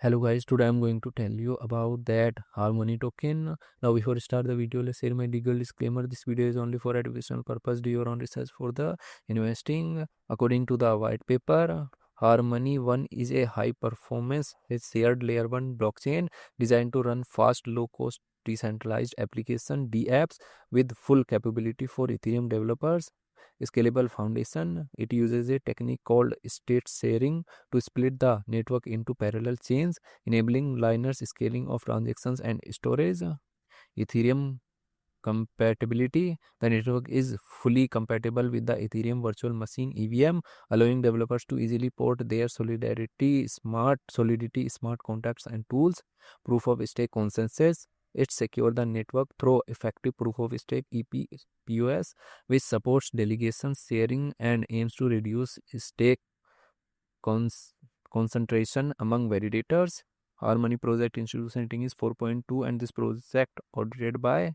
Hello guys, today I'm going to tell you about that Harmony token. Now before I start the video, let's share my legal disclaimer. This video is only for educational purpose. Do your own research for the investing. According to the white paper, Harmony 1 is a high performance shared layer 1 blockchain designed to run fast, low cost decentralized application DApps with full capability for Ethereum developers. Scalable foundation. It uses a technique called state sharing to split the network into parallel chains, enabling linear scaling of transactions and storage. Ethereum compatibility. The network is fully compatible with the Ethereum virtual machine EVM, allowing developers to easily port their solidity smart contracts and tools. Proof of stake consensus. It secures the network through effective proof of stake EPPOS, which supports delegation sharing and aims to reduce stake cons- concentration among validators. Harmony project institution rating is 4.2 and this project audited by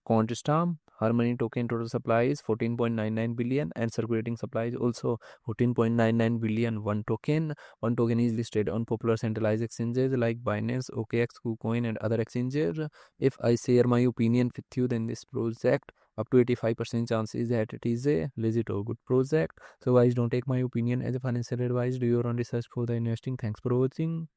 Quantistam. Harmony token total supply is 14.99 billion and circulating supply is also 14.99 billion. One token. One token is listed on popular centralized exchanges like Binance, OKX, KuCoin and other exchanges. If I share my opinion with you, then this project up to 85% chance is that it is a legit or good project. So guys, don't take my opinion as a financial advice. Do your own research for the investing. Thanks for watching.